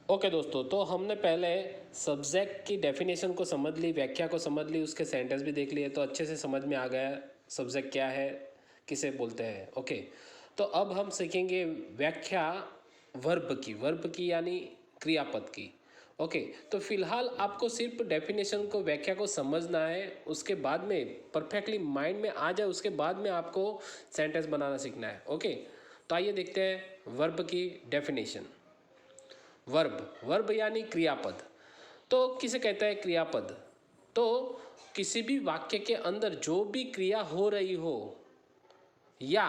Okay दोस्तों, तो हमने पहले सब्जेक्ट की डेफिनेशन को समझ ली, व्याख्या को समझ ली, उसके सेंटेंस भी देख लिए, तो अच्छे से समझ में आ गया सब्जेक्ट क्या है, किसे बोलते हैं। ओके, तो अब हम सीखेंगे व्याख्या वर्ब की यानी क्रियापद की। ओके, तो फिलहाल आपको सिर्फ डेफिनेशन को, व्याख्या को समझना है, उसके बाद में परफेक्टली माइंड में आ जाए, उसके बाद में आपको सेंटेंस बनाना सीखना है। ओके, तो आइए देखते हैं वर्ब की डेफिनेशन। वर्ब यानी क्रियापद। तो किसे कहता है क्रियापद? तो किसी भी वाक्य के अंदर जो भी क्रिया हो रही हो या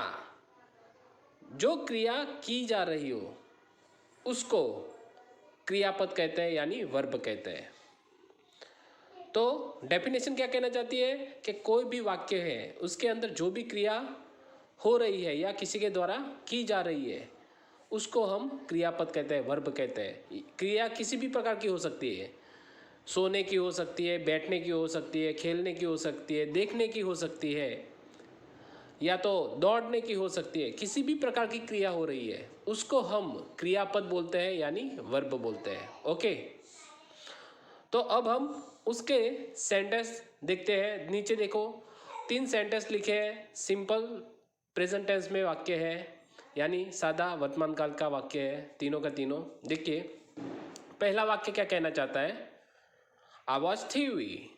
जो क्रिया की जा रही हो उसको क्रियापद कहते हैं, यानी वर्ब कहते हैं। तो डेफिनेशन क्या कहना चाहती है कि कोई भी वाक्य है उसके अंदर जो भी क्रिया हो रही है या किसी के द्वारा की जा रही है उसको हम क्रियापद कहते हैं, वर्ब कहते हैं। क्रिया किसी भी प्रकार की हो सकती है, सोने की हो सकती है, बैठने की हो सकती है, खेलने की हो सकती है, देखने की हो सकती है, या तो दौड़ने की हो सकती है। किसी भी प्रकार की क्रिया हो रही है उसको हम क्रियापद बोलते हैं, यानी वर्ब बोलते हैं। ओके, तो अब हम उसके सेंटेंस देखते हैं। नीचे देखो, 3 सेंटेंस लिखे हैं। सिंपल प्रेजेंट टेंस में वाक्य है, यानी सादा वर्तमान काल का वाक्य है, तीनों का तीनों। देखिए, पहला वाक्य क्या कहना चाहता है? आई वॉच टीवी,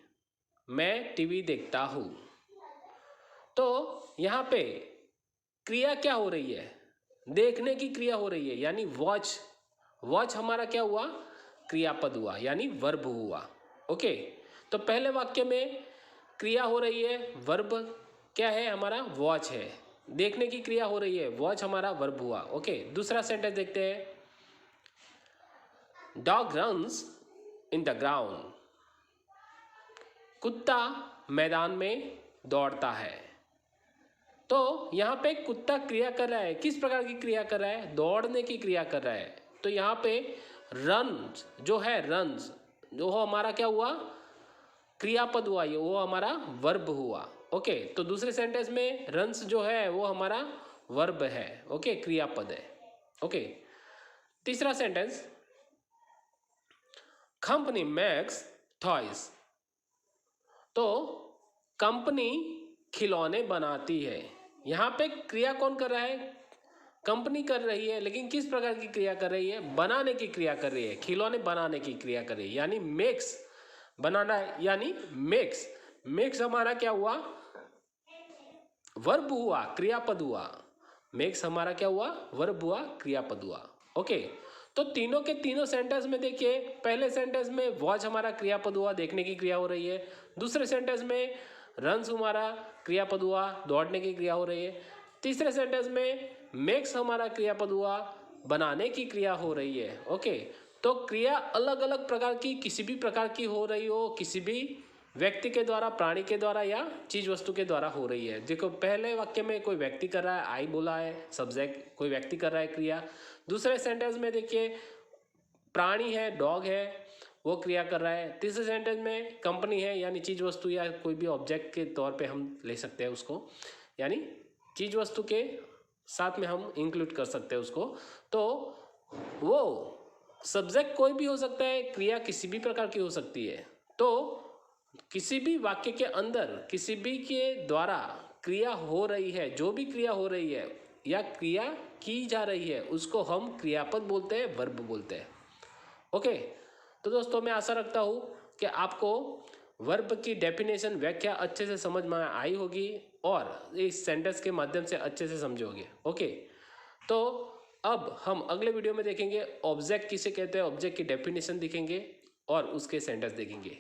मैं टीवी देखता हूँ। तो यहाँ पे क्रिया क्या हो रही है? देखने की क्रिया हो रही है, यानी वॉच हमारा क्या हुआ? क्रियापद हुआ, यानी वर्ब हुआ। ओके, तो पहले वाक्य में क्रिया हो रही है, वर्ब क्या है हमारा? वॉच है। देखने की क्रिया हो रही है, वॉच हमारा वर्ब हुआ। ओके, दूसरा सेंटेंस देखते हैं। Dog runs in the ground, कुत्ता मैदान में दौड़ता है। तो यहाँ पे कुत्ता क्रिया कर रहा है। किस प्रकार की क्रिया कर रहा है? दौड़ने की क्रिया कर रहा है। तो यहाँ पे रन्स जो है, रन्स जो हो हमारा क्या हुआ? क्रियापद हुआ, ये वो हमारा वर्ब हुआ। ओके, तो दूसरे सेंटेंस में रन्स जो है वो हमारा वर्ब है। ओके, क्रियापद है। ओके, तीसरा सेंटेंस, कंपनी मेक्स टॉयज। तो कंपनी खिलौने बनाती है। यहाँ पे क्रिया कौन कर रहा है? कंपनी कर रही है, लेकिन किस प्रकार की क्रिया कर रही है? बनाने की क्रिया कर रही है, खिलौने बनाने की क्रिया कर रही है, यानी मेक्स। बनाना यानी मेक्स। मेक्स हमारा क्या हुआ? वर्ब हुआ, क्रियापद हुआ। मेक्स हमारा क्या हुआ? वर्ब हुआ, क्रियापद हुआ। ओके, तो तीनों के तीनों सेंटेंस में देखिए, पहले सेंटेंस में वॉच हमारा क्रियापद हुआ, देखने की क्रिया हो रही है। दूसरे सेंटेंस में रन्स हमारा क्रियापद हुआ, दौड़ने की क्रिया हो रही है। तीसरे सेंटेंस में मेक्स हमारा क्रियापद हुआ, बनाने की क्रिया हो रही है। ओके, तो क्रिया अलग अलग प्रकार की, किसी भी प्रकार की हो रही हो, किसी भी व्यक्ति के द्वारा, प्राणी के द्वारा या चीज वस्तु के द्वारा हो रही है। देखो, पहले वाक्य में कोई व्यक्ति कर रहा है, आई बोला है सब्जेक्ट, कोई व्यक्ति कर रहा है क्रिया। दूसरे सेंटेंस में देखिए प्राणी है, डॉग है, वो क्रिया कर रहा है। तीसरे सेंटेंस में कंपनी है, यानी चीज वस्तु या कोई भी ऑब्जेक्ट के तौर पे हम ले सकते हैं उसको, यानी चीज वस्तु के साथ में हम इंक्लूड कर सकते हैं उसको। तो वो सब्जेक्ट कोई भी हो सकता है, क्रिया किसी भी प्रकार की हो सकती है। तो किसी भी वाक्य के अंदर किसी भी के द्वारा क्रिया हो रही है, जो भी क्रिया हो रही है या क्रिया की जा रही है, उसको हम क्रियापद बोलते हैं, वर्ब बोलते हैं। ओके, तो दोस्तों मैं आशा रखता हूँ कि आपको वर्ब की डेफिनेशन, व्याख्या अच्छे से समझ में आई होगी और इस सेंटेंस के माध्यम से अच्छे से समझोगे। ओके, तो अब हम अगले वीडियो में देखेंगे ऑब्जेक्ट किसे कहते हैं, ऑब्जेक्ट की डेफिनेशन देखेंगे और उसके सेंटेंस देखेंगे।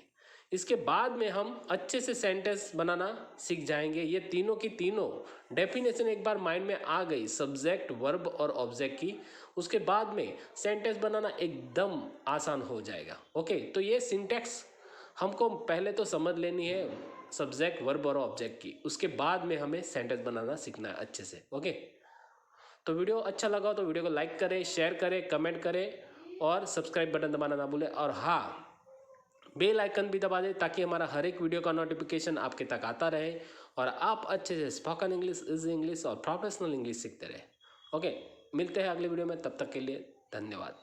इसके बाद में हम अच्छे से सेंटेंस बनाना सीख जाएंगे। ये तीनों की तीनों डेफिनेशन एक बार माइंड में आ गई, सब्जेक्ट, वर्ब और ऑब्जेक्ट की, उसके बाद में सेंटेंस बनाना एकदम आसान हो जाएगा। ओके, तो ये सिंटैक्स हमको पहले तो समझ लेनी है, सब्जेक्ट, वर्ब और ऑब्जेक्ट की, उसके बाद में हमें सेंटेंस बनाना सीखना है अच्छे से। ओके, तो वीडियो अच्छा लगा तो वीडियो को लाइक करें, शेयर करें, कमेंट करें और सब्सक्राइब बटन दबाना ना भूलें। और हाँ, बेल आइकन भी दबा दें ताकि हमारा हर एक वीडियो का नोटिफिकेशन आपके तक आता रहे और आप अच्छे से स्पोकन इंग्लिश, इज इंग्लिश और प्रोफेशनल इंग्लिश सीखते रहे। ओके, मिलते हैं अगले वीडियो में, तब तक के लिए धन्यवाद।